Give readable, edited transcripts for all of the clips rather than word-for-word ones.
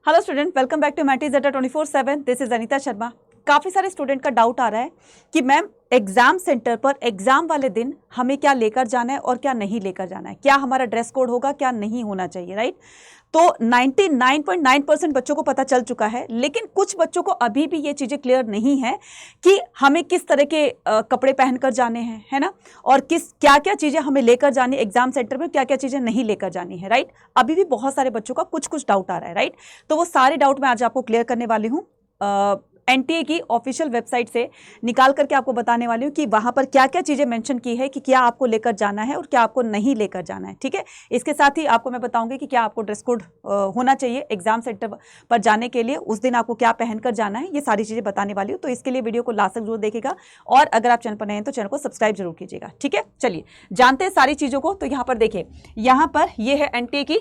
Hello student, welcome back to मैटिजेटा 24/7। This is Anita Sharma. काफ़ी सारे स्टूडेंट का डाउट आ रहा है कि मैम एग्जाम सेंटर पर एग्जाम वाले दिन हमें क्या लेकर जाना है और क्या नहीं लेकर जाना है, क्या हमारा ड्रेस कोड होगा, क्या नहीं होना चाहिए, राइट। तो 99.9% बच्चों को पता चल चुका है, लेकिन कुछ बच्चों को अभी भी ये चीज़ें क्लियर नहीं है कि हमें किस तरह के कपड़े पहनकर जाने हैं, है ना, और क्या क्या चीज़ें हमें लेकर जानी एग्जाम सेंटर में, क्या क्या चीज़ें नहीं लेकर जानी है, राइट। अभी भी बहुत सारे बच्चों का कुछ कुछ डाउट आ रहा है, राइट। तो वो सारे डाउट मैं आज आपको क्लियर करने वाली हूँ। एनटीए की ऑफिशियल वेबसाइट से निकाल करके आपको बताने वाली हूँ कि वहाँ पर क्या क्या चीज़ें मेंशन की है कि क्या आपको लेकर जाना है और क्या आपको नहीं लेकर जाना है, ठीक है। इसके साथ ही आपको मैं बताऊंगी कि क्या आपको ड्रेस कोड होना चाहिए एग्जाम सेंटर पर जाने के लिए, उस दिन आपको क्या पहनकर जाना है, ये सारी चीज़ें बताने वाली हूँ। तो इसके लिए वीडियो को लास्ट तक जरूर देखिएगा, और अगर आप चैनल पर नए हैं तो चैनल को सब्सक्राइब जरूर कीजिएगा, ठीक है। चलिए जानते हैं सारी चीज़ों को। तो यहाँ पर देखिए, यहाँ पर ये है एनटीए की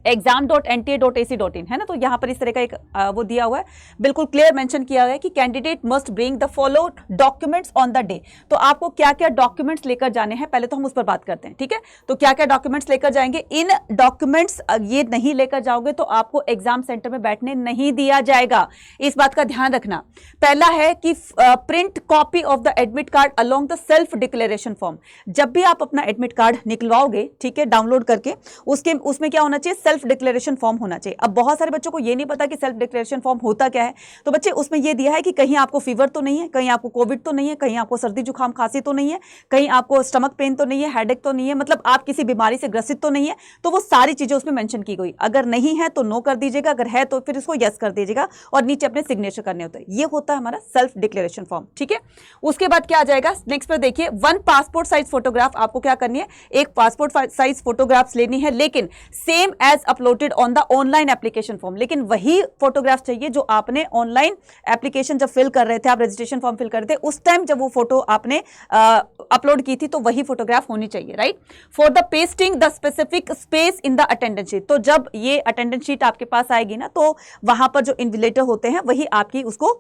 exam.nta.ac.in, है ना। तो यहाँ पर इस तरह का एक वो दिया हुआ है, बिल्कुल क्लियर मेंशन किया गया है कि candidate must bring the follow documents on the day. तो आपको क्या क्या डॉक्यूमेंट्स लेकर जाने हैं, पहले तो हम उस पर बात करते हैं, ठीक है। तो क्या क्या डॉक्यूमेंट्स लेकर जाएंगे, इन डॉक्यूमेंट्स ये नहीं लेकर जाओगे तो आपको एग्जाम सेंटर में बैठने नहीं दिया जाएगा, इस बात का ध्यान रखना। पहला है कि print copy of the admit card along the self declaration form. जब भी आप अपना एडमिट कार्ड निकलवाओगे, ठीक है, डाउनलोड करके, उसमें क्या होना चाहिए, सेल्फ डिक्लेरेशन फॉर्म होना चाहिए। अब बहुत सारे बच्चों को ये नहीं पता कि सेल्फ डिक्लेरेशन फॉर्म होता क्या है। तो बच्चे उसमें ये दिया है कि कहीं आपको फीवर तो नहीं है, कहीं आपको कोविड तो नहीं है, कहीं आपको सर्दी जुकाम खांसी तो नहीं है, कहीं आपको स्टमक पेन तो नहीं है, हेडेक तो नहीं है, मतलब आप किसी बीमारी से ग्रसित तो नहीं है। तो वो सारी चीजें उसमें मेंशन की गई। अगर नहीं है तो नो कर दीजिएगा, अगर है तो फिर इसको यस कर दीजिएगा, और नीचे अपने सिग्नेचर करने होते हैं। ये होता है हमारा सेल्फ डिक्लेरेशन फॉर्म, ठीक है। उसके बाद क्या आ जाएगा, नेक्स्ट पर देखिए, 1 पासपोर्ट साइज फोटोग्राफ आपको क्या करनी है, एक पासपोर्ट साइज फोटोग्राफ्स लेनी है, लेकिन same as uploaded on the online application form. लेकिन वही फोटोग्राफ चाहिए जो आपने ऑनलाइन एप्लीकेशन जब फिल कर रहे थे, आप रजिस्ट्रेशन फॉर्म फिल कर रहे थे, उस टाइम जब वो फोटो आपने अपलोड की थी, तो वही फोटोग्राफ होनी चाहिए, right. For the pasting the specific space in the attendance sheet. तो जब ये अटेंडेंस शीट आपके पास आएगी ना, तो वहां पर जो इन्विजिलेटर होते हैं वही आपकी उसको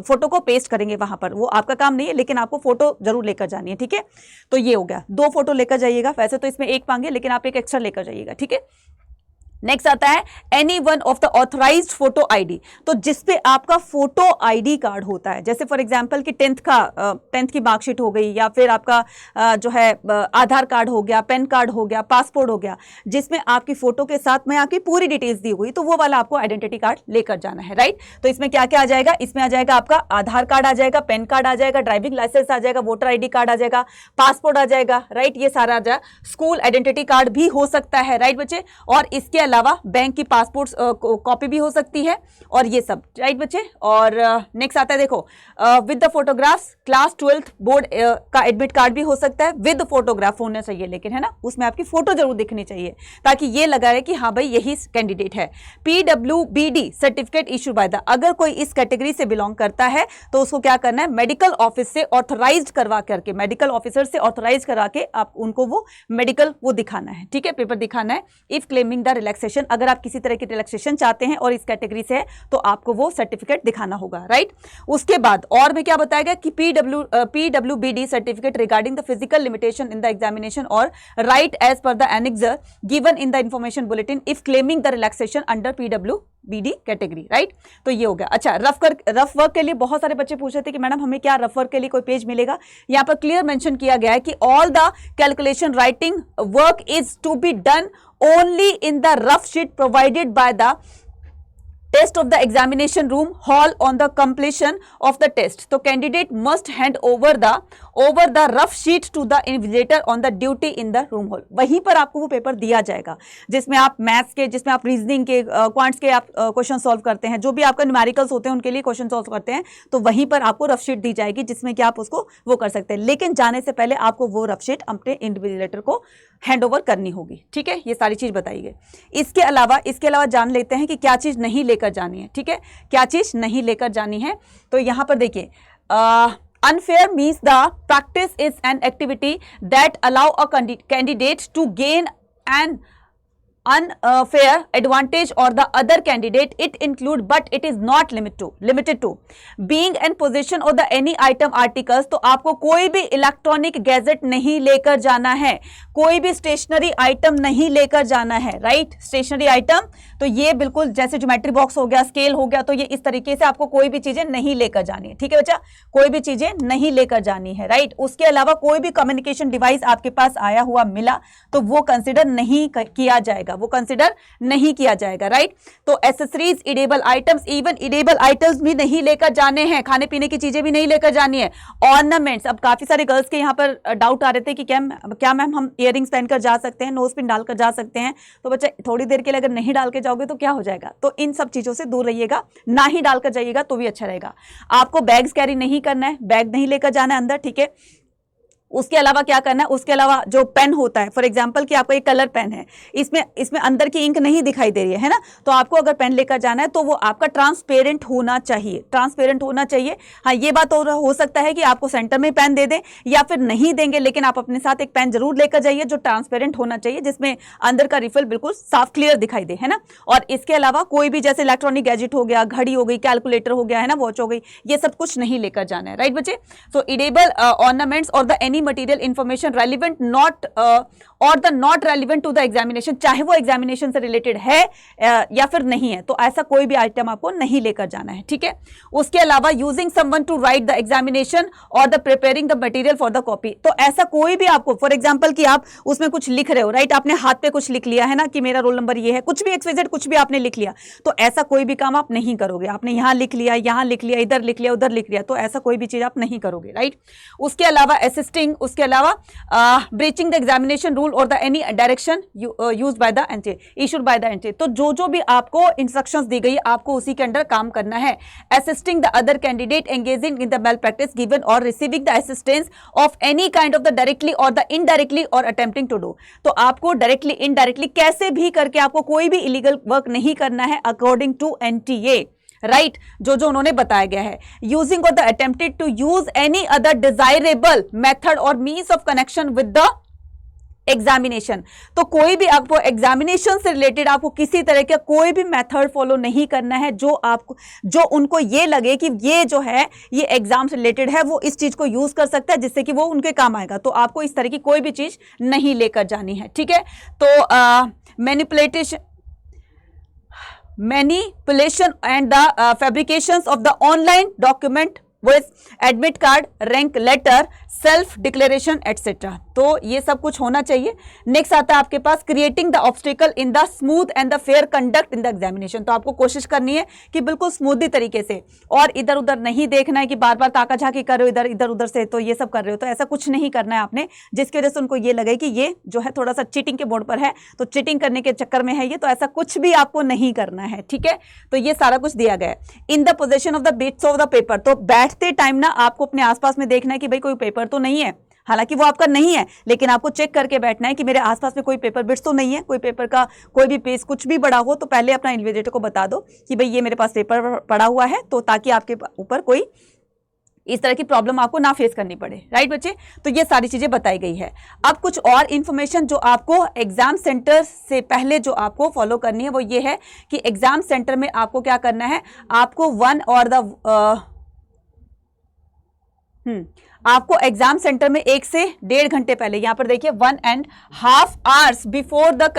फोटो को पेस्ट करेंगे वहां पर। वो आपका काम नहीं है, लेकिन आपको फोटो जरूर लेकर जानी है, ठीक है। तो ये हो गया, 2 फोटो लेकर जाइएगा। वैसे तो इसमें 1 मांगे, लेकिन आप एक एक्स्ट्रा लेकर जाइएगा, ठीक है। नेक्स्ट आता है any one of the authorised photo ID. तो जिसपे आपका फोटो आईडी कार्ड होता है, जैसे फॉर एग्जांपल कि 10th की मार्कशीट हो गई, या फिर आपका जो है आधार कार्ड हो गया, पैन कार्ड हो गया, पासपोर्ट हो गया, जिसमें आपकी फोटो के साथ में आपकी पूरी डिटेल्स दी हुई, तो वो वाला आपको आइडेंटिटी कार्ड लेकर जाना है, राइट। तो इसमें क्या क्या आ जाएगा, इसमें आ जाएगा आपका आधार कार्ड आ जाएगा, पैन कार्ड आ जाएगा, ड्राइविंग लाइसेंस आ जाएगा, वोटर आईडी कार्ड आ जाएगा, पासपोर्ट आ जाएगा, राइट, ये सारा आ जाएगा। स्कूल आइडेंटिटी कार्ड भी हो सकता है, राइट बच्चे, और इसके अलावा बैंक की पासपोर्ट कॉपी भी हो सकती है, और ये सब, राइट बच्चे। और नेक्स्ट आता है, देखो, with the photographs class 12th board का एडमिट कार्ड भी हो सकता है, विद फोटोग्राफ होना चाहिए, लेकिन है ना, उसमें आपकी फोटो जरूर दिखनी चाहिए, ताकि ये लगा रहे कि हाँ भाई यही कैंडिडेट है। PWBD certificate issue by the, अगर कोई इस कैटेगरी से बिलोंग करता है तो उसको क्या करना है, मेडिकल ऑफिस से ऑथराइज्ड करवा करके, मेडिकल ऑफिसर से ऑथराइज करा के आप उनको वो मेडिकल वो दिखाना है, ठीक है, पेपर दिखाना है। इफ क्लेमिंग द रिलैक्सेशन, अगर आप किसी तरह की रिलैक्सेशन चाहते हैं और इस कैटेगरी से है, तो आपको वो सर्टिफिकेट दिखाना होगा, राइट। उसके बाद और में क्या बताया गया कि PWBD certificate regarding the physical limitation in the examination और राइट एज पर the annexure given in the information bulletin if claiming the relaxation under PWBD category, right. तो ये हो गया। अच्छा, रफ वर्क के लिए बहुत सारे बच्चे पूछ रहे थे कि मैडम हमें क्या रफ वर्क के लिए कोई पेज मिलेगा। यहाँ पर क्लियर मेंशन किया गया है कि all the calculation writing work is to be done only in the rough sheet provided by the test of the examination room hall on the completion of the test. तो candidate must hand over the rough sheet to the invigilator on the duty in the room hall. वहीं पर आपको वो paper दिया जाएगा जिसमें आप maths के, जिसमें आप रीजनिंग के, क्वांट्स के आप क्वेश्चन सॉल्व करते हैं, जो भी आपका न्यूमेरिकल्स होते हैं उनके लिए क्वेश्चन सॉल्व करते हैं, तो वहीं पर आपको रफ शीट दी जाएगी जिसमें कि आप उसको वो कर सकते हैं। लेकिन जाने से पहले आपको वो रफ शीट अपने इन्विजिलेटर को हैंड ओवर करनी होगी, ठीक है। ये सारी चीज बताई गई। इसके अलावा जान लेते हैं कि क्या चीज नहीं लेकर जानी है, ठीक है, क्या चीज नहीं लेकर जानी है। तो यहां पर देखिए, unfair means the practice is an activity that allow a candidate to gain an unfair advantage or the other candidate, it include but it is not limited to being in possession of the any item articles। तो आपको कोई भी electronic gadget नहीं लेकर जाना है, कोई भी स्टेशनरी आइटम नहीं लेकर जाना है, राइट। स्टेशनरी आइटम तो ये बिल्कुल जैसे ज्योमेट्री बॉक्स हो गया, स्केल हो गया, तो ये इस तरीके से आपको कोई भी चीजें नहीं लेकर जानी है, ठीक है बच्चा, कोई भी चीजें नहीं लेकर जानी है, राइट। उसके अलावा कोई भी कम्युनिकेशन डिवाइस आपके पास आया हुआ मिला तो वो कंसिडर नहीं किया जाएगा, वो कंसिडर नहीं किया जाएगा, राइट। तो accessories, edible items, even edible items भी नहीं लेकर जाने हैं, खाने पीने की चीजें भी नहीं लेकर जानी है। ऑर्नामेंट्स, अब काफी सारे गर्ल्स के यहाँ पर डाउट आ रहे थे कि क्या मैम हम इयररिंग्स पहनकर जा सकते हैं, नोज पिन डालकर जा सकते हैं। तो बच्चा थोड़ी देर के लिए अगर नहीं डाल के जाओगे तो क्या हो जाएगा, तो इन सब चीजों से दूर रहिएगा, ना ही डालकर जाइएगा तो भी अच्छा रहेगा। आपको बैग्स कैरी नहीं करना है, बैग नहीं लेकर जाना है अंदर, ठीक है। उसके अलावा क्या करना है, उसके अलावा जो पेन होता है, फॉर एग्जांपल कि आपका एक कलर पेन है, इसमें अंदर की इंक नहीं दिखाई दे रही है ना, तो आपको अगर पेन लेकर जाना है तो वो आपका ट्रांसपेरेंट होना चाहिए, ट्रांसपेरेंट होना चाहिए। हाँ, ये बात हो सकता है कि आपको सेंटर में पेन दे दें या फिर नहीं देंगे, लेकिन आप अपने साथ एक पेन जरूर लेकर जाइए जो ट्रांसपेरेंट होना चाहिए, जिसमें अंदर का रिफिल बिल्कुल साफ क्लियर दिखाई दे, है ना। और इसके अलावा कोई भी जैसे इलेक्ट्रॉनिक गैजेट हो गया, घड़ी हो गई, कैलकुलेटर हो गया, है ना, वॉच हो गई, ये सब कुछ नहीं लेकर जाना है, राइट बच्चे। सो इडेबल ऑर्नामेंट्स और the any material information relevant not और the not relevant to the examination, चाहे वो एग्जामिनेशन से रिलेटेड है या फिर नहीं है, तो ऐसा कोई भी आइटम आपको नहीं लेकर जाना है, ठीक है। उसके अलावा using someone to write the examination और the preparing the material for the copy, तो ऐसा कोई भी आपको, फॉर एग्जांपल कि आप उसमें कुछ लिख रहे हो, राइट, आपने हाथ पे कुछ लिख लिया है ना कि मेरा रोल नंबर ये है, कुछ भी XYZ कुछ भी आपने लिख लिया, तो ऐसा कोई भी काम आप नहीं करोगे। आपने यहाँ लिख लिया, यहाँ लिख लिया, इधर लिख लिया, उधर लिख लिया, तो ऐसा कोई भी चीज आप नहीं करोगे, राइट। उसके अलावा असिस्टिंग, उसके अलावा ब्रीचिंग द एग्जामिनेशन रूल और the any direction used by the anti, issued by the anti, तो जो भी आपको इंस्ट्रक्शंस दी गई आपको उसी के अंडर काम करना है। Assisting the other candidate engaging in the malpractice given और receiving the assistance of any kind of the directly और द इनडायरेक्टली और अटेम्प्टिंग टू डू, तो आपको डायरेक्टली इनडायरेक्टली कैसे भी करके आपको कोई भी इलीगल वर्क नहीं करना है अकॉर्डिंग टू NTA, राइट, जो उन्होंने बताया गया है। यूजिंग और the attempted to use any other desirable method और means of connection with the examination, तो कोई भी आपको एग्जामिनेशन से रिलेटेड आपको किसी तरह का कोई भी मेथड फॉलो नहीं करना है जो उनको ये लगे कि ये जो है ये एग्जाम से रिलेटेड है, वो इस चीज को यूज कर सकता है जिससे कि वो उनके काम आएगा, तो आपको इस तरह की कोई भी चीज नहीं लेकर जानी है, ठीक है। तो manipulation and the fabrications of the online document with admit card, rank letter, self declaration etcetera, तो ये सब कुछ होना चाहिए। नेक्स्ट आता है आपके पास creating the obstacle in the smooth and the fair conduct in the examination, तो आपको कोशिश करनी है कि बिल्कुल स्मूथली तरीके से, और इधर उधर नहीं देखना है कि बार बार ताका झाकी कर रहे हो इधर उधर से, तो ये सब कर रहे हो, तो ऐसा कुछ नहीं करना है आपने जिसकी वजह से उनको ये लगे कि ये जो है थोड़ा सा चीटिंग के बोर्ड पर है, तो चीटिंग करने के चक्कर में है ये, तो ऐसा कुछ भी आपको नहीं करना है, ठीक है। तो ये सारा कुछ दिया गया है। In the position of the bits of the paper, तो बैठते टाइम ना आपको अपने आसपास में देखना है कि भाई कोई पेपर तो नहीं है, हालांकि वो आपका नहीं है, लेकिन आपको चेक करके बैठना है कि मेरे आसपास में कोई पेपर बिट्स तो नहीं है, कोई पेपर का कोई भी पेज कुछ भी बड़ा हो तो पहले अपना इन्विजिलेटर को बता दो कि भाई ये मेरे पास पेपर पड़ा हुआ है, तो ताकि आपके ऊपर कोई इस तरह की प्रॉब्लम आपको ना फेस करनी पड़े, राइट बच्चे। तो ये सारी चीजें बताई गई है। अब कुछ और इंफॉर्मेशन जो आपको एग्जाम सेंटर से पहले जो आपको फॉलो करनी है वो ये है कि एग्जाम सेंटर में आपको क्या करना है, आपको आपको एग्जाम सेंटर में 1 से 1.5 घंटे पहले, यहां पर देखिए 1.5 hours before the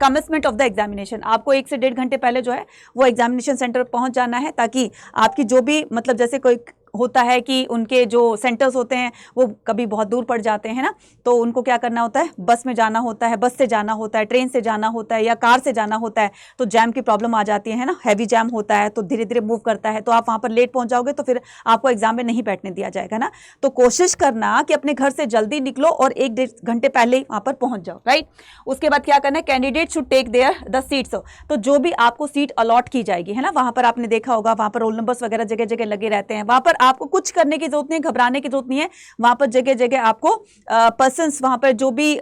commencement of the examination, आपको 1 से 1.5 घंटे पहले जो है वो एग्जामिनेशन सेंटर पहुंच जाना है, ताकि आपकी जो भी मतलब जैसे कोई होता है कि उनके जो सेंटर्स होते हैं वो कभी बहुत दूर पड़ जाते हैं ना, तो उनको क्या करना होता है, बस में जाना होता है, बस से जाना होता है, ट्रेन से जाना होता है या कार से जाना होता है, तो जैम की प्रॉब्लम आ जाती है ना, हैवी जैम होता है तो धीरे धीरे मूव करता है, तो आप वहाँ पर लेट पहुँच जाओगे तो फिर आपको एग्जाम में नहीं बैठने दिया जाएगा ना। तो कोशिश करना कि अपने घर से जल्दी निकलो और 1-1.5 घंटे पहले ही वहाँ पर पहुँच जाओ, राइट। उसके बाद क्या करना है, candidate should take their the seats, तो जो भी आपको सीट अलॉट की जाएगी है ना, वहाँ पर आपने देखा होगा वहाँ पर रोल नंबर्स वगैरह जगह जगह लगे रहते हैं, वहाँ पर आपको कुछ करने की जरूरत नहीं, घबराने की जरूरत नहीं है, वहां पर जगह जगह आपको पर्सन्स वहां पर जो भी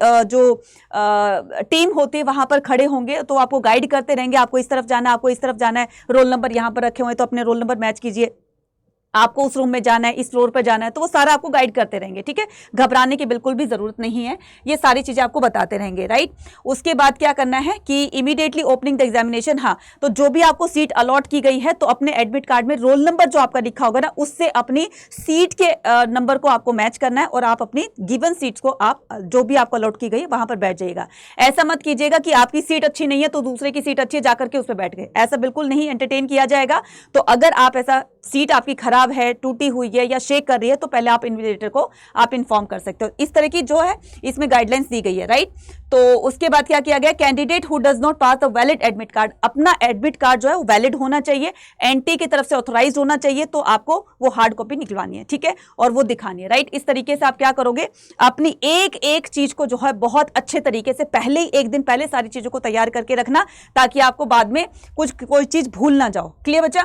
टीम होती है वहां पर खड़े होंगे, तो आपको गाइड करते रहेंगे, आपको इस तरफ जाना है, आपको इस तरफ जाना है, रोल नंबर यहां पर रखे हुए हैं तो अपने रोल नंबर मैच कीजिए, आपको उस रूम में जाना है, इस फ्लोर पर जाना है, तो वो सारा आपको गाइड करते रहेंगे, ठीक है। घबराने की बिल्कुल भी जरूरत नहीं है, ये सारी चीजें आपको बताते रहेंगे, राइट। उसके बाद क्या करना है कि इमीडिएटली ओपनिंग द एग्जामिनेशन, हाँ, तो जो भी आपको सीट अलॉट की गई है तो अपने एडमिट कार्ड में रोल नंबर जो आपका लिखा होगा ना, उससे अपनी सीट के नंबर को आपको मैच करना है और आप अपनी गिवन सीट्स को आप जो भी आपको अलॉट की गई है वहां पर बैठ जाइएगा। ऐसा मत कीजिएगा कि आपकी सीट अच्छी नहीं है तो दूसरे की सीट अच्छी है जाकर के उस पर बैठ गए, ऐसा बिल्कुल नहीं एंटरटेन किया जाएगा। तो अगर आप ऐसा सीट आपकी खराब है, टूटी हुई है या शेक कर रही है तो पहले आप इन्विजिलेटर को आप इन्फॉर्म कर सकते हो। इस तरह की जो है इसमें गाइडलाइंस दी गई है, राइट। तो उसके बाद क्या किया गया, candidate who does not pass the valid admit card, अपना एडमिट कार्ड जो है वो वैलिड होना चाहिए, एनटी की तरफ से ऑथोराइज होना चाहिए, तो आपको वो हार्ड कॉपी निकलवानी है, ठीक है, और वो दिखानी है, राइट। इस तरीके से आप क्या करोगे, अपनी एक एक चीज को जो है बहुत अच्छे तरीके से पहले ही एक दिन पहले सारी चीजों को तैयार करके रखना, ताकि आपको बाद में कोई चीज भूल ना जाओ। क्लियर बच्चा?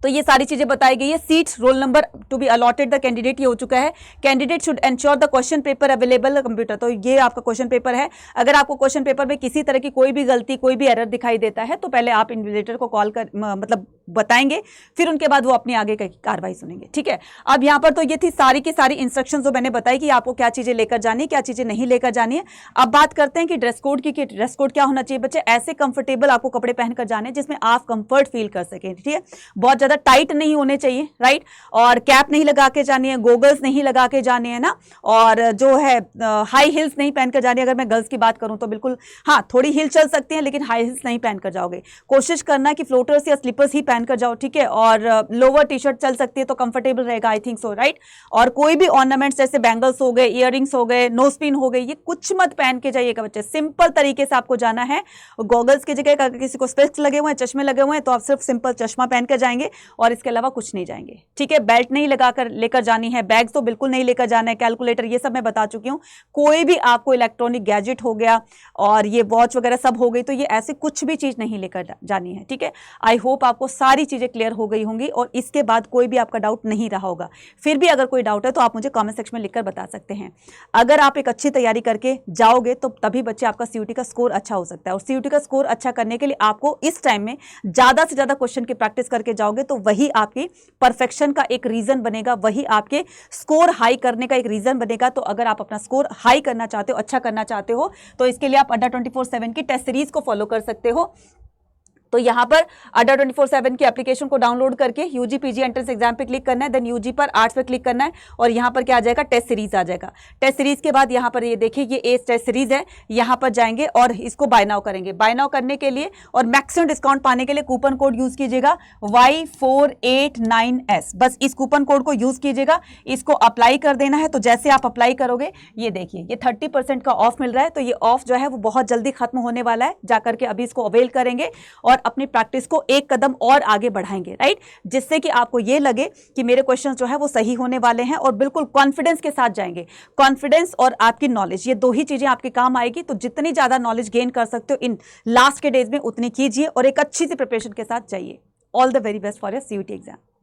तो ये सारी चीजें बताई गई है। Seats, roll number to be allotted the candidate, ये हो चुका है। Candidate should ensure the question paper available computer, तो ये आपका क्वेश्चन पेपर है। अगर आपको क्वेश्चन पेपर में किसी तरह की कोई भी गलती, कोई भी एरर दिखाई देता है तो पहले आप इन्विजिलेटर को कॉल कर मतलब बताएंगे, फिर उनके बाद वो अपनी आगे की कार्रवाई सुनेंगे, ठीक है। अब यहाँ पर तो ये थी सारी की सारी इंस्ट्रक्शन जो मैंने बताई कि आपको क्या चीजें लेकर जानी है, क्या चीजें नहीं लेकर जानी है। अब बात करते हैं कि ड्रेस कोड की, कि ड्रेस कोड क्या होना चाहिए बच्चे। ऐसे कंफर्टेबल आपको कपड़े पहनकर जाने जिसमें आप कंफर्ट फील कर सकें, ठीक है। बहुत ज्यादा टाइट नहीं होने चाहिए, राइट। और कैप नहीं लगा के जानी है, गोगल्स नहीं लगा के जाने हैं ना, और जो है हाई हिल्स नहीं पहनकर जानी है। अगर मैं गर्ल्स की बात करूं तो बिल्कुल हाँ, थोड़ी हिल चल सकती हैं लेकिन हाई हिल्स नहीं पहनकर जाओगे। कोशिश करना कि फ्लोटर्स या स्लीपर्स ही पहनकर जाओ, ठीक है। और लोअर टी शर्ट चल सकती है तो कंफर्टेबल रहेगा, आई थिंक सो, राइट। और कोई भी ऑर्नामेंट्स जैसे बैंगल्स हो गए, इयररिंग्स हो गए, नोज पिन हो गई, ये कुछ मत पहन के जाइएगा बच्चे। सिंपल तरीके से आपको जाना है। गॉगल्स की जगह अगर किसी को स्पेक्स लगे हुए हैं, चश्मे लगे हुए हैं, तो आप सिर्फ सिंपल चश्मा पहन कर जाएंगे और इसके अलावा कुछ नहीं जाएंगे, ठीक है। बेल्ट नहीं लगाकर लेकर जानी है, बैग्स तो बिल्कुल नहीं लेकर जाना है, कैलकुलेटर ये सब मैं बता चुकी हूँ। कोई भी आपको इलेक्ट्रॉनिक गैजेट हो गया और ये वॉच वगैरह सब हो गई, तो ये ऐसे कुछ भी चीज नहीं लेकर जानी है, ठीक है। आई होप आपको सारी चीजें क्लियर हो गई होंगी और इसके बाद कोई भी आपका डाउट नहीं रहा होगा। फिर भी अगर कोई डाउट है तो आप मुझे कमेंट सेक्शन में लिखकर बता सकते हैं। अगर आप एक अच्छी तैयारी करके जाओगे तो तभी बच्चे आपका सीयूटी का स्कोर अच्छा हो सकता है। और सीयूटी का स्कोर अच्छा करने के लिए आपको इस टाइम में ज्यादा से ज्यादा क्वेश्चन की प्रैक्टिस करके जाओगे तो वही आपकी परफेक्शन का एक रीजन बनेगा, वही आपके स्कोर हाई करने का एक रीजन बनेगा। तो अगर आप अपना स्कोर हाई करना चाहते हो, अच्छा करना चाहते हो, तो इसके लिए आप अड्डा 24/7 की टेस्ट सीरीज को फॉलो कर सकते हो। तो यहां पर अड्डा 24/7 की एप्लीकेशन को डाउनलोड करके यूजी पीजी एंट्रेंस एग्जाम पे क्लिक करना है, देन यूजी पर आर्ट्स पे क्लिक करना है और यहां पर क्या आ जाएगा, टेस्ट सीरीज आ जाएगा। टेस्ट सीरीज के बाद यहां पर ये देखिए, ये ए टेस्ट सीरीज है, यहां पर जाएंगे और इसको बाय नाउ करेंगे। बाय नाउ करने के लिए और मैक्सिमम डिस्काउंट पाने के लिए कूपन कोड यूज कीजिएगा Y489S, बस इस कूपन कोड को यूज कीजिएगा, इसको अप्लाई कर देना है। तो जैसे आप अप्लाई करोगे, ये देखिए ये 30% का ऑफ मिल रहा है, तो ये ऑफ जो है वो बहुत जल्दी खत्म होने वाला है। जाकर के अभी इसको अवेल करेंगे और अपनी प्रैक्टिस को एक कदम और आगे बढ़ाएंगे, राइट, जिससे कि आपको ये लगे कि मेरे क्वेश्चंस जो है वो सही होने वाले हैं और बिल्कुल कॉन्फिडेंस के साथ जाएंगे। कॉन्फिडेंस और आपकी नॉलेज, ये दो ही चीजें आपके काम आएगी। तो जितनी ज्यादा नॉलेज गेन कर सकते हो इन लास्ट के डेज में उतनी कीजिए और एक अच्छी सी प्रिपरेशन के साथ जाइए। All the very best for your CUT exam.